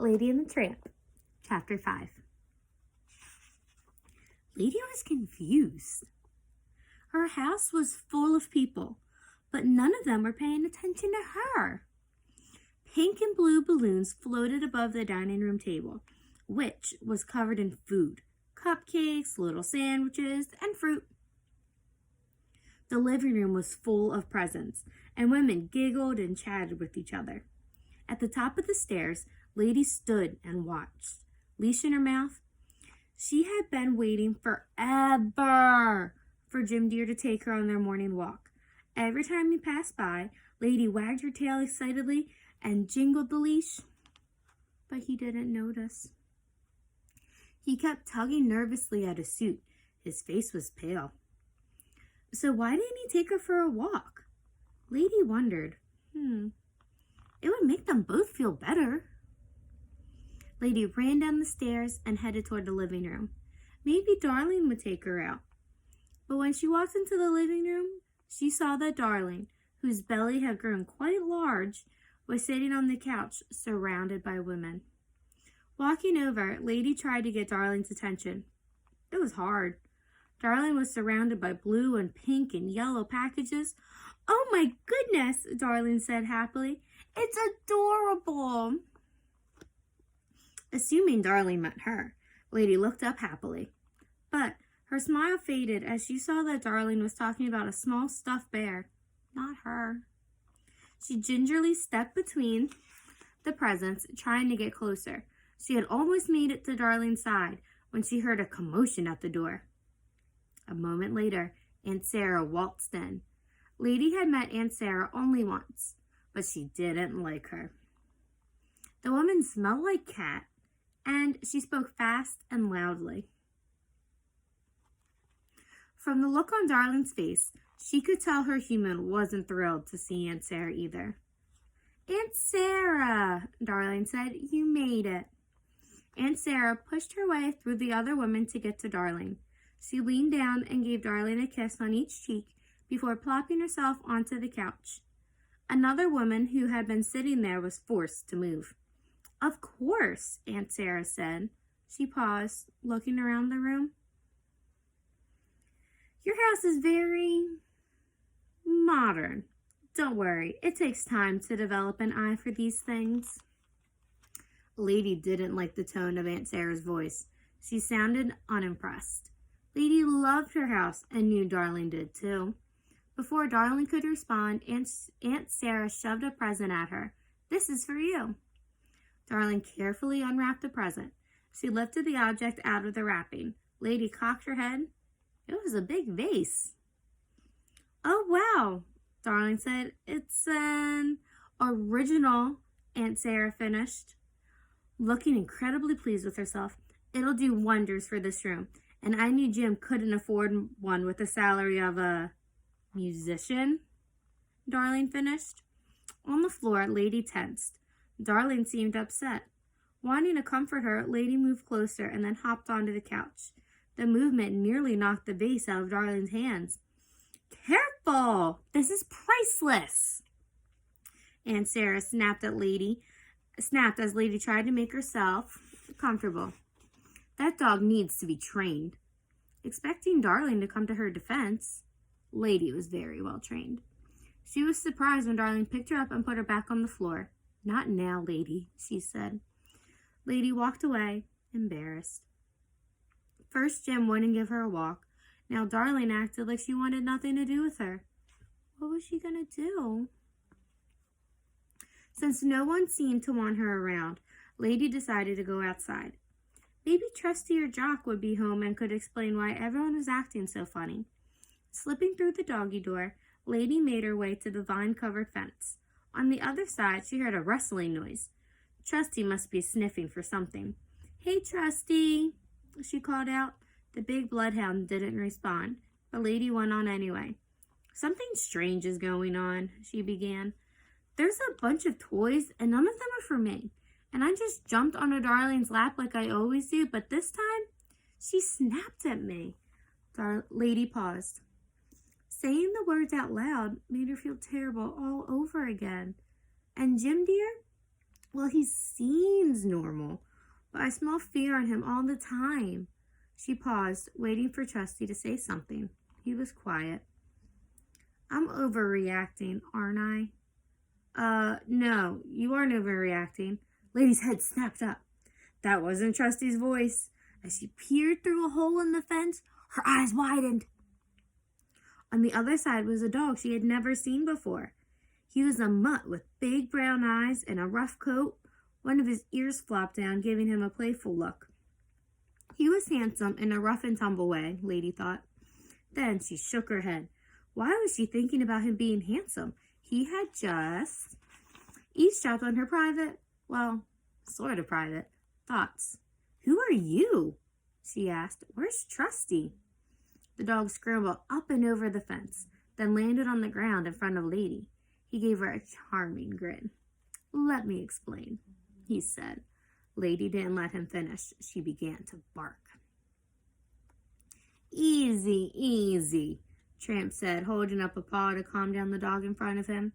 Lady and the Tramp, Chapter 5. Lady was confused. Her house was full of people, but none of them were paying attention to her. Pink and blue balloons floated above the dining room table, which was covered in food, cupcakes, little sandwiches, and fruit. The living room was full of presents, and women giggled and chatted with each other. At the top of the stairs, Lady stood and watched, leash in her mouth. She had been waiting forever for Jim Deer to take her on their morning walk. Every time he passed by, Lady wagged her tail excitedly and jingled the leash, but he didn't notice. He kept tugging nervously at his suit. His face was pale. So why didn't he take her for a walk? Lady wondered. It would make them both feel better. Lady ran down the stairs and headed toward the living room. Maybe Darling would take her out. But when she walked into the living room, she saw that Darling, whose belly had grown quite large, was sitting on the couch surrounded by women. Walking over, Lady tried to get Darling's attention. It was hard. Darling was surrounded by blue and pink and yellow packages. "Oh my goodness," Darling said happily. "It's adorable." Assuming Darling meant her, Lady looked up happily. But her smile faded as she saw that Darling was talking about a small stuffed bear, not her. She gingerly stepped between the presents, trying to get closer. She had almost made it to Darling's side when she heard a commotion at the door. A moment later, Aunt Sarah waltzed in. Lady had met Aunt Sarah only once, but she didn't like her. The woman smelled like cat, and she spoke fast and loudly. From the look on Darling's face, she could tell her human wasn't thrilled to see Aunt Sarah either. "Aunt Sarah," Darling said, "you made it." Aunt Sarah pushed her way through the other women to get to Darling. She leaned down and gave Darling a kiss on each cheek before plopping herself onto the couch. Another woman who had been sitting there was forced to move. "Of course," Aunt Sarah said. She paused, looking around the room. "Your house is very modern. Don't worry, it takes time to develop an eye for these things." Lady didn't like the tone of Aunt Sarah's voice. She sounded unimpressed. Lady loved her house and knew Darling did too. Before Darling could respond, Aunt Sarah shoved a present at her. "This is for you." Darling carefully unwrapped the present. She lifted the object out of the wrapping. Lady cocked her head. It was a big vase. "Oh, wow," Darling said. "It's an original," Aunt Sarah finished, looking incredibly pleased with herself. "It'll do wonders for this room, and I knew Jim couldn't afford one with the salary of a musician," Darling finished. On the floor, Lady tensed. Darling seemed upset. Wanting to comfort her, Lady moved closer and then hopped onto the couch. The movement nearly knocked the vase out of Darling's hands. "Careful! This is priceless!" Aunt Sarah snapped as Lady tried to make herself comfortable. "That dog needs to be trained." Expecting Darling to come to her defense, Lady was very well trained. She was surprised when Darling picked her up and put her back on the floor. "Not now, Lady," she said. Lady walked away, embarrassed. First, Jim wouldn't give her a walk. Now Darling acted like she wanted nothing to do with her. What was she going to do? Since no one seemed to want her around, Lady decided to go outside. Maybe Trusty or Jock would be home and could explain why everyone was acting so funny. Slipping through the doggy door, Lady made her way to the vine-covered fence. On the other side, she heard a rustling noise. Trusty must be sniffing for something. "Hey, Trusty," she called out. The big bloodhound didn't respond, but Lady went on anyway. "Something strange is going on," she began. "There's a bunch of toys, and none of them are for me. And I just jumped onto Darling's lap like I always do, but this time, she snapped at me." Lady paused. Saying the words out loud made her feel terrible all over again. "And Jim Deer? Well, he seems normal, but I smell fear on him all the time. She paused, waiting for Trusty to say something. He was quiet. I'm overreacting, aren't I? No, you aren't overreacting. Lady's head snapped up. That wasn't Trusty's voice. As she peered through a hole in the fence, her eyes widened. On the other side was a dog she had never seen before. He was a mutt with big brown eyes and a rough coat. One of his ears flopped down, giving him a playful look. He was handsome in a rough and tumble way, Lady thought. Then she shook her head. Why was she thinking about him being handsome? He had just eavesdropped on her private, well, sort of private, thoughts. Who are you? She asked. Where's Trusty? The dog scrambled up and over the fence, then landed on the ground in front of Lady. He gave her a charming grin. Let me explain, he said. Lady didn't let him finish. She began to bark. Easy, easy, Tramp said, holding up a paw to calm down the dog in front of him.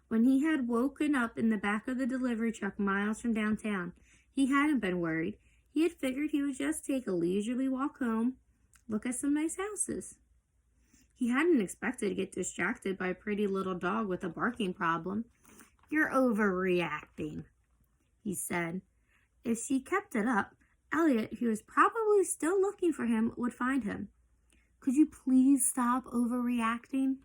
When he had woken up in the back of the delivery truck miles from downtown, he hadn't been worried. He had figured he would just take a leisurely walk home, look at some nice houses. He hadn't expected to get distracted by a pretty little dog with a barking problem. You're overreacting, he said. If she kept it up, Elliot, who was probably still looking for him, would find him. Could you please stop overreacting?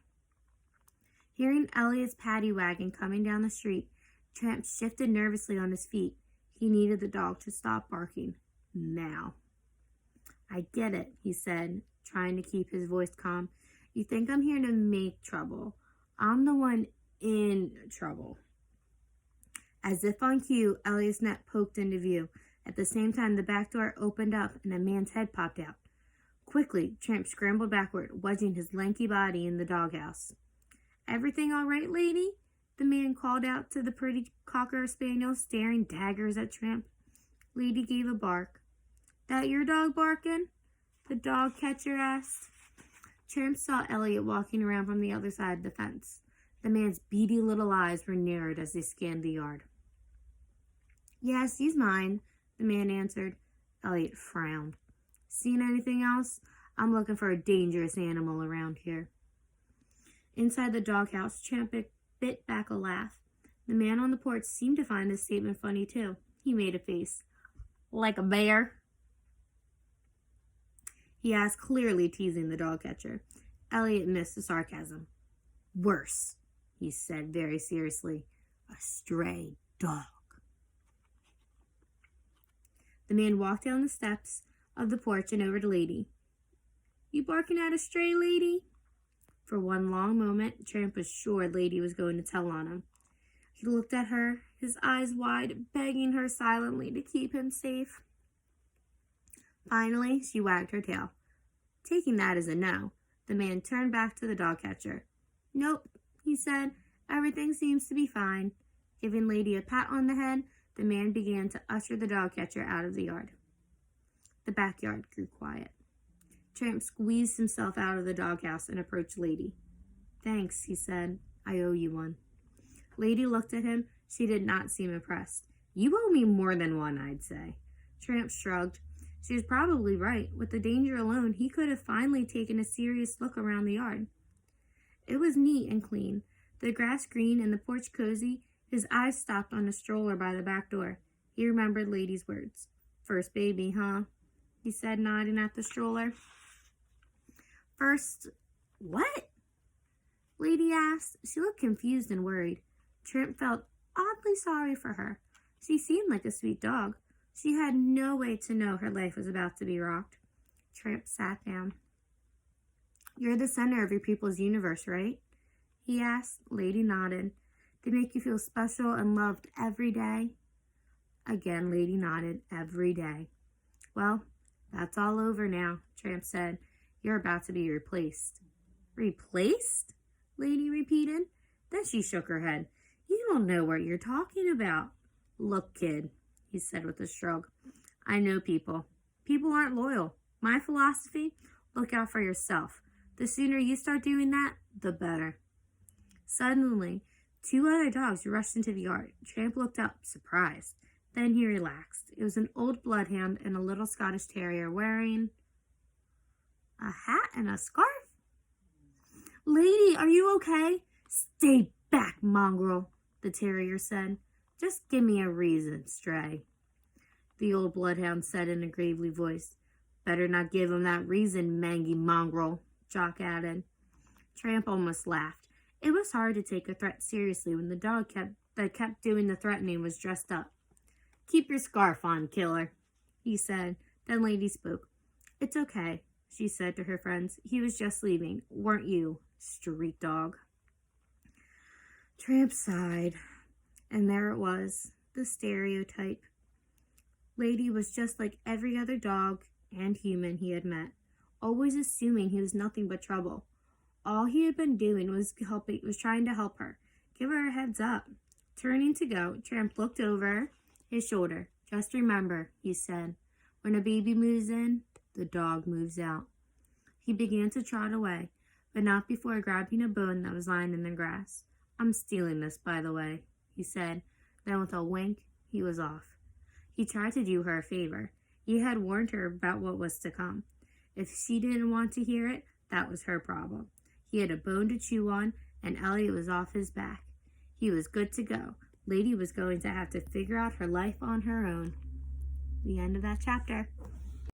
Hearing Elliot's paddy wagon coming down the street, Tramp shifted nervously on his feet. He needed the dog to stop barking. Now. I get it, he said, trying to keep his voice calm. You think I'm here to make trouble. I'm the one in trouble. As if on cue, Elliot's neck poked into view. At the same time, the back door opened up and a man's head popped out. Quickly, Tramp scrambled backward, wedging his lanky body in the doghouse. Everything all right, lady? The man called out to the pretty cocker spaniel, staring daggers at Tramp. Lady gave a bark. That your dog barking? The dog catcher asked. Tramp saw Elliot walking around from the other side of the fence. The man's beady little eyes were narrowed as they scanned the yard. Yes, he's mine, the man answered. Elliot frowned. Seen anything else? I'm looking for a dangerous animal around here. Inside the doghouse, Tramp bit back a laugh. The man on the porch seemed to find this statement funny, too. He made a face. Like a bear? He asked, clearly teasing the dog catcher. Elliot missed the sarcasm. Worse, he said very seriously. A stray dog. The man walked down the steps of the porch and over to Lady. You barking at a stray, lady? For one long moment, Tramp was sure Lady was going to tell on him. He looked at her, his eyes wide, begging her silently to keep him safe. Finally, she wagged her tail. Taking that as a no, the man turned back to the dog catcher. Nope, he said. Everything seems to be fine. Giving Lady a pat on the head, the man began to usher the dog catcher out of the yard. The backyard grew quiet. Tramp squeezed himself out of the doghouse and approached Lady. Thanks, he said. I owe you one. Lady looked at him. She did not seem impressed. You owe me more than one, I'd say. Tramp shrugged. She was probably right. With the danger alone, he could have finally taken a serious look around the yard. It was neat and clean, the grass green and the porch cozy. His eyes stopped on a stroller by the back door. He remembered Lady's words. First baby, huh? He said, nodding at the stroller. First, what? Lady asked. She looked confused and worried. Tramp felt oddly sorry for her. She seemed like a sweet dog. She had no way to know her life was about to be rocked. Tramp sat down. You're the center of your people's universe, right? He asked. Lady nodded. They make you feel special and loved every day? Again, Lady nodded. Every day. Well, that's all over now, Tramp said. You're about to be replaced. Replaced? Lady repeated. Then she shook her head. You don't know what you're talking about. Look, kid, he said with a shrug. I know people. People aren't loyal. My philosophy? Look out for yourself. The sooner you start doing that, the better. Suddenly, 2 other dogs rushed into the yard. Tramp looked up, surprised. Then he relaxed. It was an old bloodhound and a little Scottish terrier wearing a hat and a scarf. "Lady, are you okay?" "Stay back, mongrel," the terrier said. "Just give me a reason, Stray," the old bloodhound said in a gravely voice. "Better not give him that reason, mangy mongrel," Jock added. Tramp almost laughed. It was hard to take a threat seriously when the dog that kept doing the threatening was dressed up. "Keep your scarf on, killer," he said. Then Lady spoke. "It's okay," she said to her friends. "He was just leaving, weren't you, street dog?" Tramp sighed, and there it was, the stereotype. Lady was just like every other dog and human he had met, always assuming he was nothing but trouble. All he had been doing was trying to help her, give her a heads up. Turning to go, Tramp looked over his shoulder. "Just remember," he said, "when a baby moves in, the dog moves out." He began to trot away, but not before grabbing a bone that was lying in the grass. "I'm stealing this, by the way," he said. Then with a wink, he was off. He tried to do her a favor. He had warned her about what was to come. If she didn't want to hear it, that was her problem. He had a bone to chew on, and Elliot was off his back. He was good to go. Lady was going to have to figure out her life on her own. The end of that chapter.